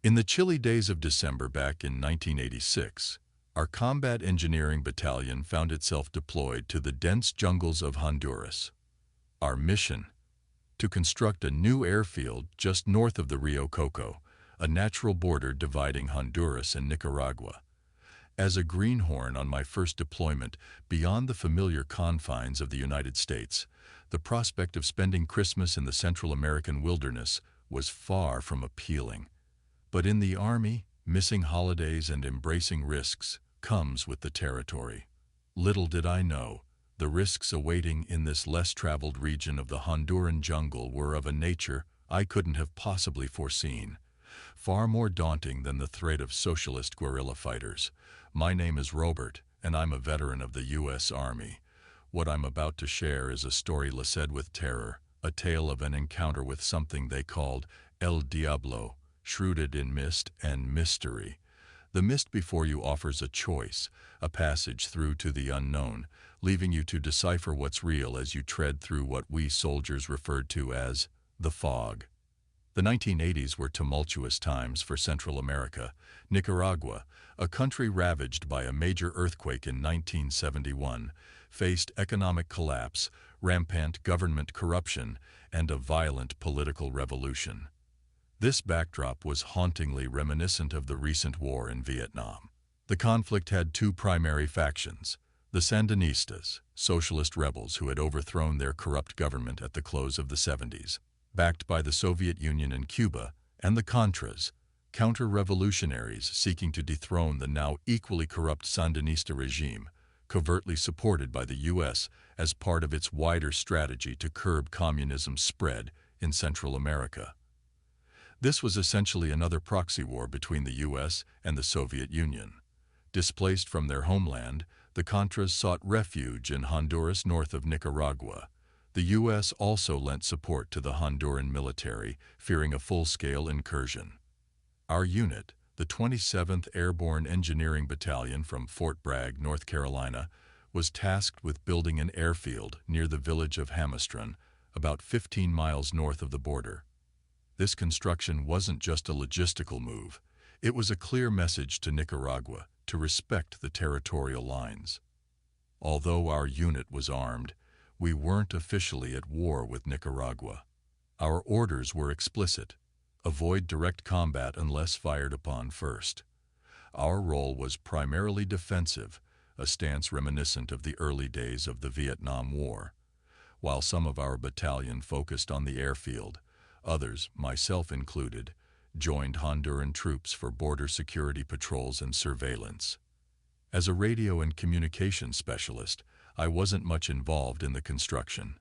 In the chilly days of December back in 1986, our combat engineering battalion found itself deployed to the dense jungles of Honduras. Our mission? To construct a new airfield just north of the Rio Coco, a natural border dividing Honduras and Nicaragua. As a greenhorn on my first deployment beyond the familiar confines of the United States, the prospect of spending Christmas in the Central American wilderness was far from appealing. But in the Army, missing holidays and embracing risks comes with the territory. Little did I know, the risks awaiting in this less-traveled region of the Honduran jungle were of a nature I couldn't have possibly foreseen. Far more daunting than the threat of socialist guerrilla fighters. My name is Robert, and I'm a veteran of the U.S. Army. What I'm about to share is a story laced with terror, a tale of an encounter with something they called El Diablo, shrouded in mist and mystery. The mist before you offers a choice, a passage through to the unknown, leaving you to decipher what's real as you tread through what we soldiers referred to as the fog. The 1980s were tumultuous times for Central America. Nicaragua, a country ravaged by a major earthquake in 1971, faced economic collapse, rampant government corruption, and a violent political revolution. This backdrop was hauntingly reminiscent of the recent war in Vietnam. The conflict had two primary factions: the Sandinistas, socialist rebels who had overthrown their corrupt government at the close of the 70s, backed by the Soviet Union and Cuba, and the Contras, counter-revolutionaries seeking to dethrone the now equally corrupt Sandinista regime, covertly supported by the U.S. as part of its wider strategy to curb communism's spread in Central America. This was essentially another proxy war between the U.S. and the Soviet Union. Displaced from their homeland, the Contras sought refuge in Honduras north of Nicaragua. The U.S. also lent support to the Honduran military, fearing a full-scale incursion. Our unit, the 27th Airborne Engineering Battalion from Fort Bragg, North Carolina, was tasked with building an airfield near the village of Hamastron, about 15 miles north of the border. This construction wasn't just a logistical move, it was a clear message to Nicaragua to respect the territorial lines. Although our unit was armed, we weren't officially at war with Nicaragua. Our orders were explicit: avoid direct combat unless fired upon first. Our role was primarily defensive, a stance reminiscent of the early days of the Vietnam War. While some of our battalion focused on the airfield, others, myself included, joined Honduran troops for border security patrols and surveillance. As a radio and communication specialist, I wasn't much involved in the construction.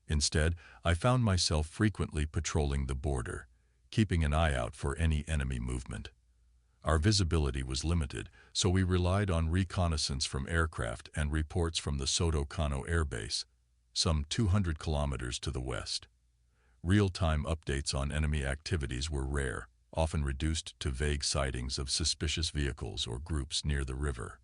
Instead, I found myself frequently patrolling the border, keeping an eye out for any enemy movement. Our visibility was limited, so we relied on reconnaissance from aircraft and reports from the Soto Cano Air Base, some 200 kilometers to the west. Real-time updates on enemy activities were rare, often reduced to vague sightings of suspicious vehicles or groups near the river.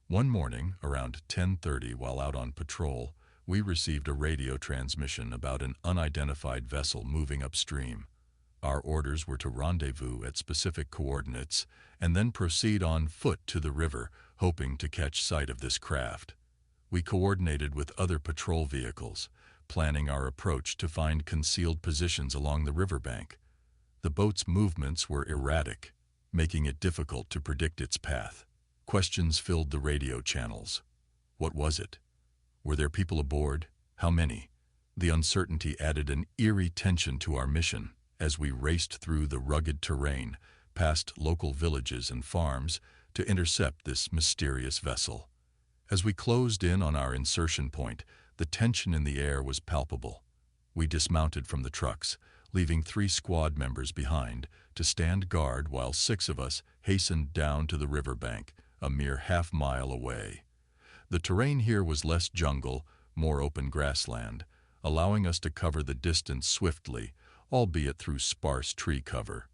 One morning, around 10:30, while out on patrol, we received a radio transmission about an unidentified vessel moving upstream. Our orders were to rendezvous at specific coordinates and then proceed on foot to the river, hoping to catch sight of this craft. We coordinated with other patrol vehicles, planning our approach to find concealed positions along the riverbank. The boat's movements were erratic, making it difficult to predict its path. Questions filled the radio channels. What was it? Were there people aboard? How many? The uncertainty added an eerie tension to our mission as we raced through the rugged terrain, past local villages and farms, to intercept this mysterious vessel. As we closed in on our insertion point, the tension in the air was palpable. We dismounted from the trucks, leaving 3 squad members behind to stand guard while 6 of us hastened down to the riverbank, a mere half-mile away. The terrain here was less jungle, more open grassland, allowing us to cover the distance swiftly, albeit through sparse tree cover.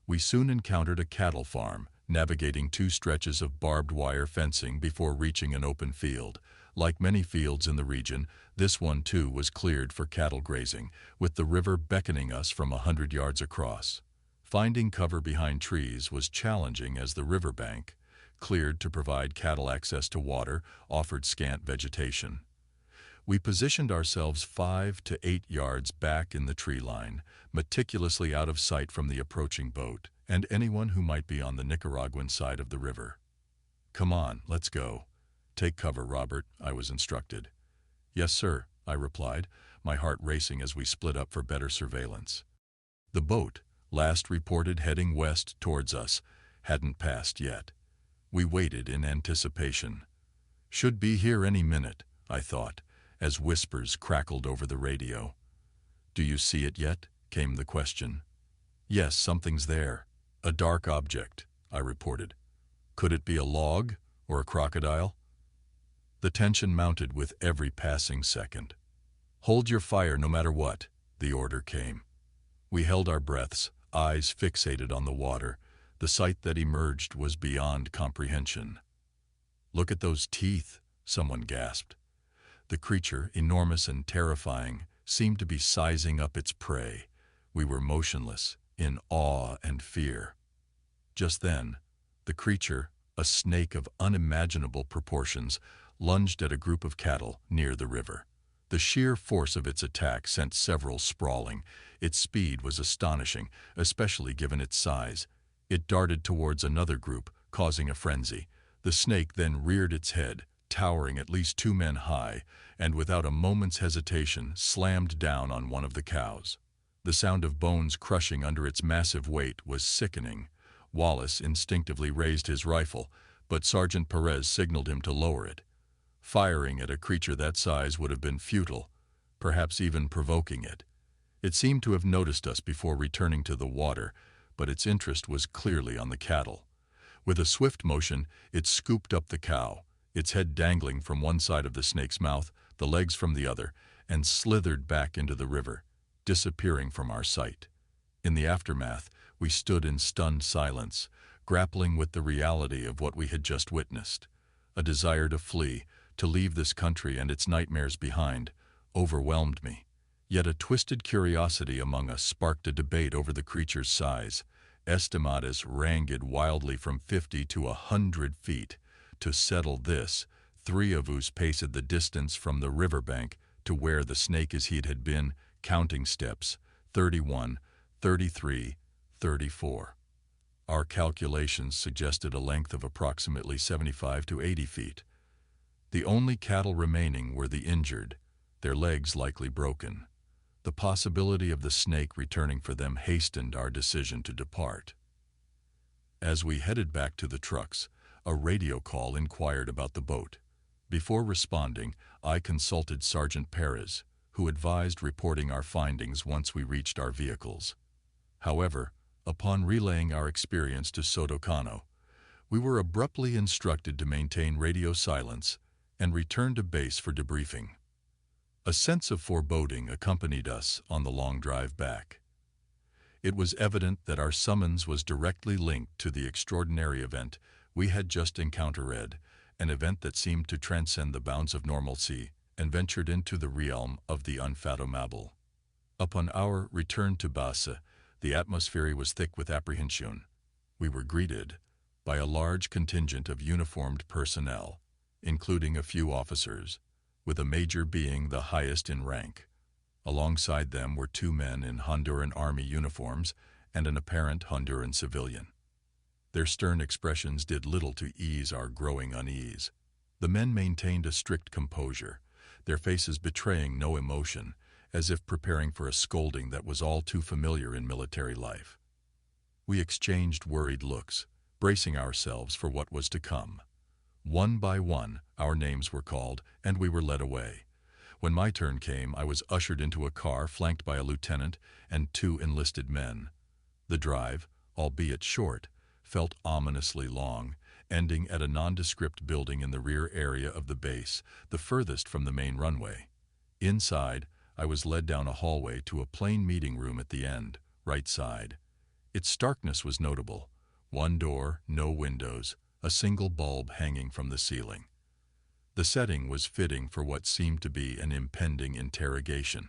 We soon encountered a cattle farm, navigating 2 stretches of barbed wire fencing before reaching an open field. Like many fields in the region, this one too was cleared for cattle grazing, with the river beckoning us from 100 yards across. Finding cover behind trees was challenging as the riverbank, cleared to provide cattle access to water, offered scant vegetation. We positioned ourselves 5 to 8 yards back in the tree line, meticulously out of sight from the approaching boat and anyone who might be on the Nicaraguan side of the river. "Come on, let's go. Take cover, Robert," I was instructed. "Yes, sir," I replied, my heart racing as we split up for better surveillance. The boat, last reported heading west towards us, hadn't passed yet. We waited in anticipation. "Should be here any minute," I thought, as whispers crackled over the radio. "Do you see it yet?" came the question. "Yes, something's there. A dark object," I reported. "Could it be a log or a crocodile?" The tension mounted with every passing second. "Hold your fire no matter what," the order came. We held our breaths, eyes fixated on the water. The sight that emerged was beyond comprehension. "Look at those teeth," someone gasped. The creature, enormous and terrifying, seemed to be sizing up its prey. We were motionless, in awe and fear. Just then, the creature, a snake of unimaginable proportions, lunged at a group of cattle near the river. The sheer force of its attack sent several sprawling. Its speed was astonishing, especially given its size. It darted towards another group, causing a frenzy. The snake then reared its head, towering at least 2 men high, and without a moment's hesitation slammed down on one of the cows. The sound of bones crushing under its massive weight was sickening. Wallace instinctively raised his rifle, but Sergeant Perez signaled him to lower it. Firing at a creature that size would have been futile, perhaps even provoking it. It seemed to have noticed us before returning to the water, but its interest was clearly on the cattle. With a swift motion, it scooped up the cow, its head dangling from one side of the snake's mouth, the legs from the other, and slithered back into the river, disappearing from our sight. In the aftermath, we stood in stunned silence, grappling with the reality of what we had just witnessed. A desire to flee, to leave this country and its nightmares behind, overwhelmed me. Yet a twisted curiosity among us sparked a debate over the creature's size. Estimates ranged wildly from 50 to 100 feet. To settle this, 3 of us paced the distance from the riverbank to where the snake's head had been, counting steps: 31, 33, 34. Our calculations suggested a length of approximately 75 to 80 feet. The only cattle remaining were the injured, their legs likely broken. The possibility of the snake returning for them hastened our decision to depart. As we headed back to the trucks, a radio call inquired about the boat. Before responding, I consulted Sergeant Perez, who advised reporting our findings once we reached our vehicles. However, upon relaying our experience to Sotocano, we were abruptly instructed to maintain radio silence and return to base for debriefing. A sense of foreboding accompanied us on the long drive back. It was evident that our summons was directly linked to the extraordinary event we had just encountered, an event that seemed to transcend the bounds of normalcy and ventured into the realm of the unfathomable. Upon our return to base, the atmosphere was thick with apprehension. We were greeted by a large contingent of uniformed personnel, including a few officers, with a major being the highest in rank. Alongside them were 2 men in Honduran Army uniforms and an apparent Honduran civilian. Their stern expressions did little to ease our growing unease. The men maintained a strict composure, their faces betraying no emotion, as if preparing for a scolding that was all too familiar in military life. We exchanged worried looks, bracing ourselves for what was to come. One by one, our names were called, and we were led away. When my turn came, I was ushered into a car flanked by a lieutenant and 2 enlisted men. The drive, albeit short, felt ominously long, ending at a nondescript building in the rear area of the base, the furthest from the main runway. Inside, I was led down a hallway to a plain meeting room at the end, right side. Its starkness was notable. 1 door, no windows, a single bulb hanging from the ceiling. The setting was fitting for what seemed to be an impending interrogation.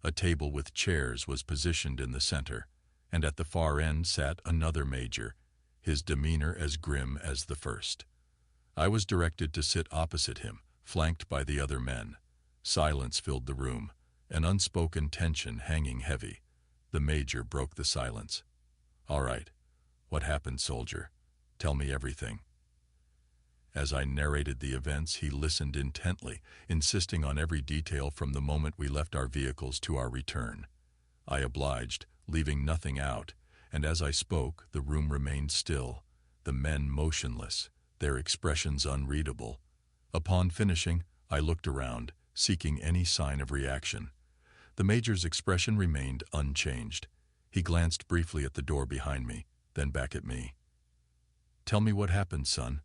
A table with chairs was positioned in the center, and at the far end sat another major, his demeanor as grim as the first. I was directed to sit opposite him, flanked by the other men. Silence filled the room, an unspoken tension hanging heavy. The major broke the silence. "All right. What happened, soldier? Tell me everything." As I narrated the events, he listened intently, insisting on every detail from the moment we left our vehicles to our return. I obliged, leaving nothing out, and as I spoke, the room remained still, the men motionless, their expressions unreadable. Upon finishing, I looked around, seeking any sign of reaction. The major's expression remained unchanged. He glanced briefly at the door behind me, then back at me. "Tell me what happened, son.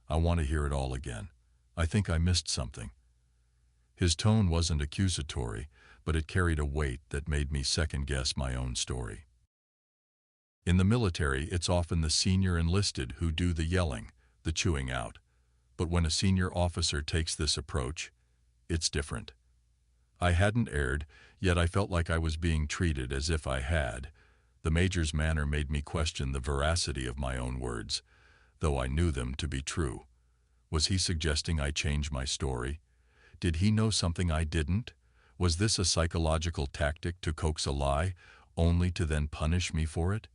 I want to hear it all again. I think I missed something." His tone wasn't accusatory, but it carried a weight that made me second-guess my own story. In the military, it's often the senior enlisted who do the yelling, the chewing out. But when a senior officer takes this approach, it's different. I hadn't erred, yet I felt like I was being treated as if I had. The major's manner made me question the veracity of my own words, though I knew them to be true. Was he suggesting I change my story? Did he know something I didn't? Was this a psychological tactic to coax a lie, only to then punish me for it?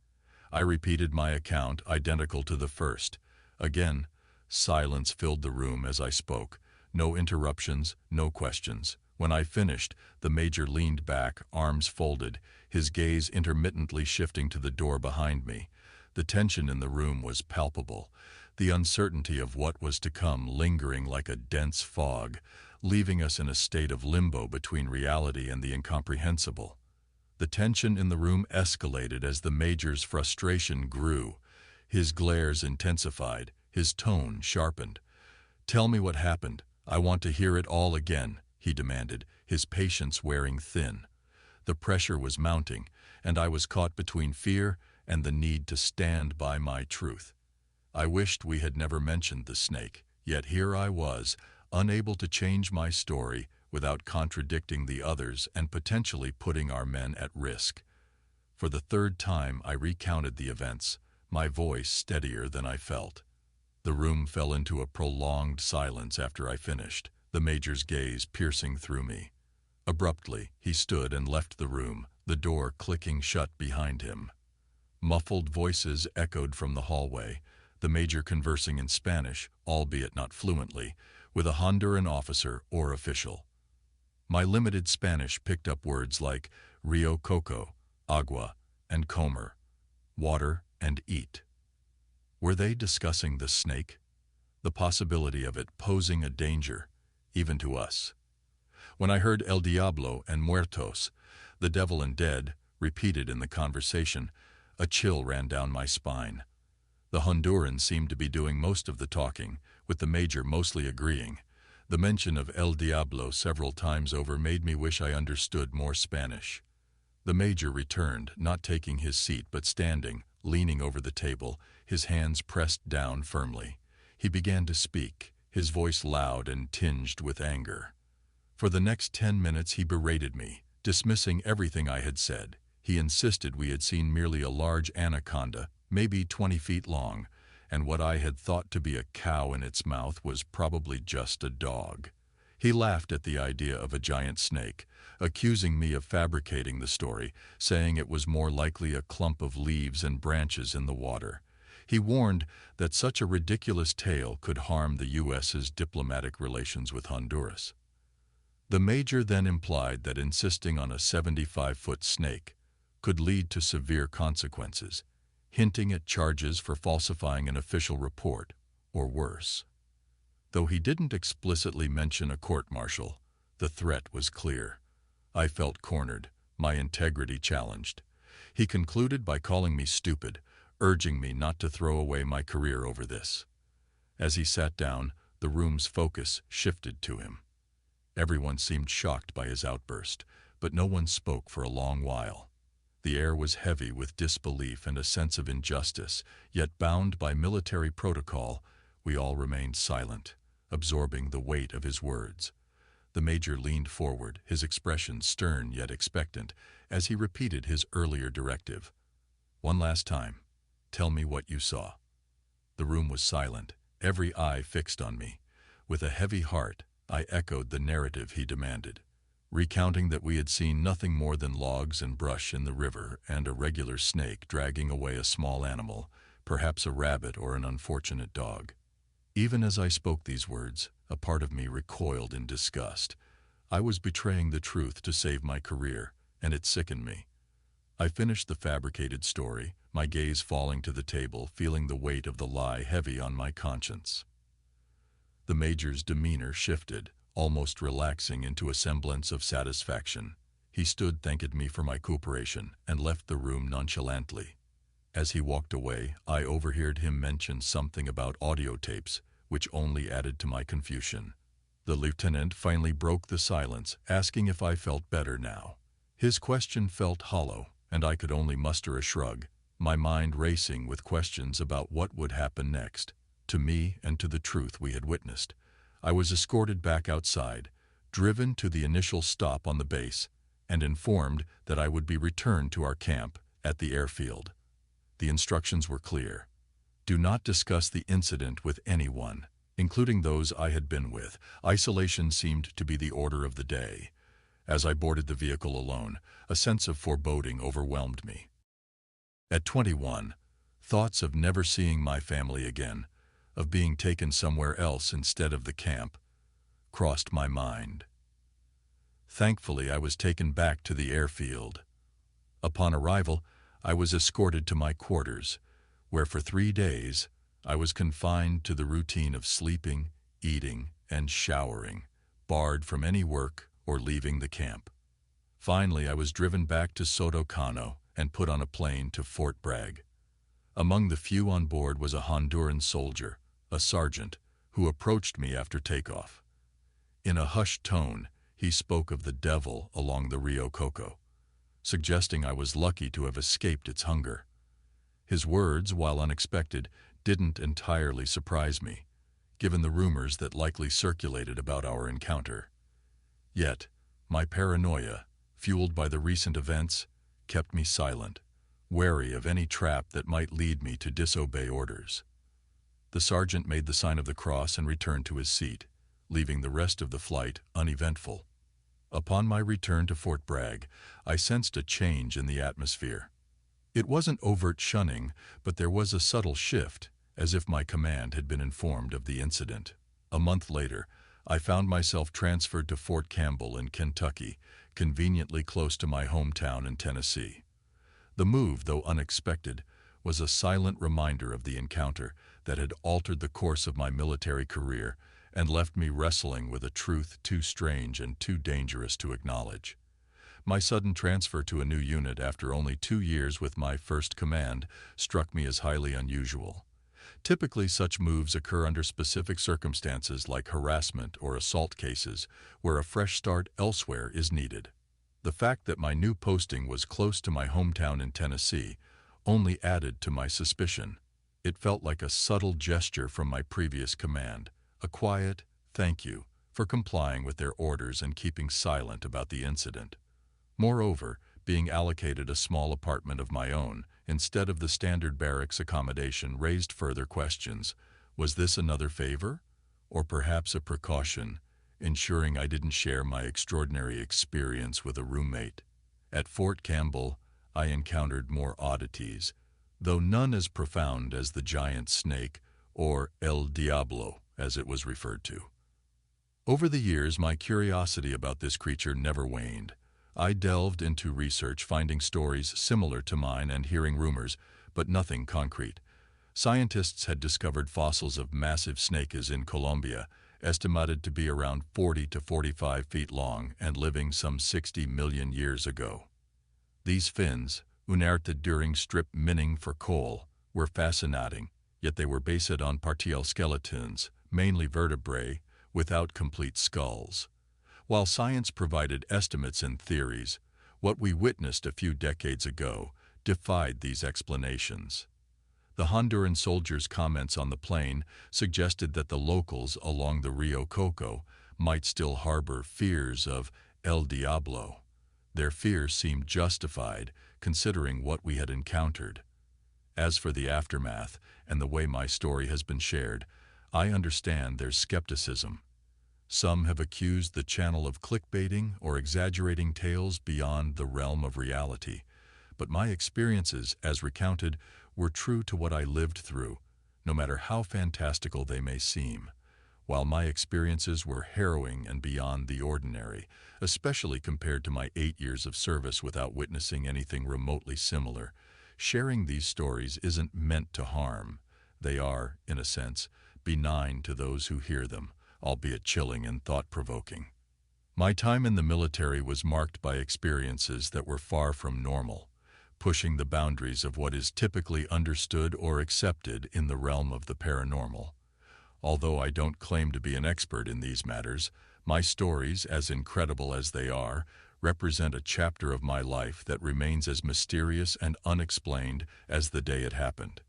I repeated my account, identical to the first. Again, silence filled the room as I spoke. No interruptions, no questions. When I finished, the major leaned back, arms folded, his gaze intermittently shifting to the door behind me. The tension in the room was palpable, the uncertainty of what was to come lingering like a dense fog, leaving us in a state of limbo between reality and the incomprehensible. The tension in the room escalated as the major's frustration grew. His glares intensified, his tone sharpened. "Tell me what happened. I want to hear it all again," he demanded, his patience wearing thin. The pressure was mounting, and I was caught between fear and the need to stand by my truth. I wished we had never mentioned the snake, yet here I was, unable to change my story without contradicting the others and potentially putting our men at risk. For the third time I recounted the events, my voice steadier than I felt. The room fell into a prolonged silence after I finished, the major's gaze piercing through me. Abruptly, he stood and left the room, the door clicking shut behind him. Muffled voices echoed from the hallway, the major conversing in Spanish, albeit not fluently, with a Honduran officer or official. My limited Spanish picked up words like Rio Coco, agua, and comer, water and eat. Were they discussing the snake? The possibility of it posing a danger, even to us. When I heard El Diablo and Muertos, the devil and dead, repeated in the conversation, a chill ran down my spine. The Hondurans seemed to be doing most of the talking, with the major mostly agreeing. The mention of El Diablo several times over made me wish I understood more Spanish. The major returned, not taking his seat but standing, leaning over the table, his hands pressed down firmly. He began to speak, his voice loud and tinged with anger. For the next 10 minutes he berated me, dismissing everything I had said. He insisted we had seen merely a large anaconda, maybe 20 feet long, and what I had thought to be a cow in its mouth was probably just a dog. He laughed at the idea of a giant snake, accusing me of fabricating the story, saying it was more likely a clump of leaves and branches in the water. He warned that such a ridiculous tale could harm the U.S.'s diplomatic relations with Honduras. The major then implied that insisting on a 75-foot snake could lead to severe consequences, hinting at charges for falsifying an official report, or worse. Though he didn't explicitly mention a court-martial, the threat was clear. I felt cornered, my integrity challenged. He concluded by calling me stupid, urging me not to throw away my career over this. As he sat down, the room's focus shifted to him. Everyone seemed shocked by his outburst, but no one spoke for a long while. The air was heavy with disbelief and a sense of injustice, yet bound by military protocol, we all remained silent, absorbing the weight of his words. The major leaned forward, his expression stern yet expectant, as he repeated his earlier directive. One last time. Tell me what you saw." The room was silent, every eye fixed on me. With a heavy heart, I echoed the narrative he demanded, recounting that we had seen nothing more than logs and brush in the river and a regular snake dragging away a small animal, perhaps a rabbit or an unfortunate dog. Even as I spoke these words, a part of me recoiled in disgust. I was betraying the truth to save my career, and it sickened me. I finished the fabricated story, my gaze falling to the table, feeling the weight of the lie heavy on my conscience. The Major's demeanor shifted, almost relaxing into a semblance of satisfaction. He stood, thanked me for my cooperation, and left the room nonchalantly. As he walked away, I overheard him mention something about audio tapes, which only added to my confusion. The lieutenant finally broke the silence, asking if I felt better now. His question felt hollow, and I could only muster a shrug, my mind racing with questions about what would happen next, to me and to the truth we had witnessed. I was escorted back outside, driven to the initial stop on the base, and informed that I would be returned to our camp at the airfield. The instructions were clear. Do not discuss the incident with anyone, including those I had been with. Isolation seemed to be the order of the day. As I boarded the vehicle alone, a sense of foreboding overwhelmed me. At 21, thoughts of never seeing my family again, of being taken somewhere else instead of the camp, crossed my mind. Thankfully, I was taken back to the airfield. Upon arrival, I was escorted to my quarters, where for 3 days I was confined to the routine of sleeping, eating, and showering, barred from any work or leaving the camp. Finally, I was driven back to Soto Cano and put on a plane to Fort Bragg. Among the few on board was a Honduran soldier, a sergeant, who approached me after takeoff. In a hushed tone, he spoke of the devil along the Rio Coco, suggesting I was lucky to have escaped its hunger. His words, while unexpected, didn't entirely surprise me, given the rumors that likely circulated about our encounter. Yet, my paranoia, fueled by the recent events, kept me silent, wary of any trap that might lead me to disobey orders. The sergeant made the sign of the cross and returned to his seat, leaving the rest of the flight uneventful. Upon my return to Fort Bragg, I sensed a change in the atmosphere. It wasn't overt shunning, but there was a subtle shift, as if my command had been informed of the incident. A month later, I found myself transferred to Fort Campbell in Kentucky, conveniently close to my hometown in Tennessee. The move, though unexpected, was a silent reminder of the encounter that had altered the course of my military career and left me wrestling with a truth too strange and too dangerous to acknowledge. My sudden transfer to a new unit after only 2 years with my first command struck me as highly unusual. Typically, such moves occur under specific circumstances like harassment or assault cases, where a fresh start elsewhere is needed. The fact that my new posting was close to my hometown in Tennessee only added to my suspicion. It felt like a subtle gesture from my previous command, a quiet thank you for complying with their orders and keeping silent about the incident. Moreover, being allocated a small apartment of my own instead of the standard barracks accommodation raised further questions. Was this another favor? Or perhaps a precaution, ensuring I didn't share my extraordinary experience with a roommate? At Fort Campbell, I encountered more oddities, though none as profound as the giant snake, or El Diablo, as it was referred to. Over the years, my curiosity about this creature never waned. I delved into research, finding stories similar to mine and hearing rumors, but nothing concrete. Scientists had discovered fossils of massive snakes in Colombia, estimated to be around 40 to 45 feet long and living some 60 million years ago. These fins, unearthed during strip mining for coal, were fascinating, yet they were based on partial skeletons, mainly vertebrae, without complete skulls. While science provided estimates and theories, what we witnessed a few decades ago defied these explanations. The Honduran soldiers' comments on the plane suggested that the locals along the Rio Coco might still harbor fears of El Diablo. Their fears seemed justified, considering what we had encountered. As for the aftermath and the way my story has been shared, I understand there's skepticism. Some have accused the channel of clickbaiting or exaggerating tales beyond the realm of reality, but my experiences, as recounted, were true to what I lived through, no matter how fantastical they may seem. While my experiences were harrowing and beyond the ordinary, especially compared to my 8 years of service without witnessing anything remotely similar, sharing these stories isn't meant to harm. They are, in a sense, benign to those who hear them, albeit chilling and thought-provoking. My time in the military was marked by experiences that were far from normal, pushing the boundaries of what is typically understood or accepted in the realm of the paranormal. Although I don't claim to be an expert in these matters, my stories, as incredible as they are, represent a chapter of my life that remains as mysterious and unexplained as the day it happened.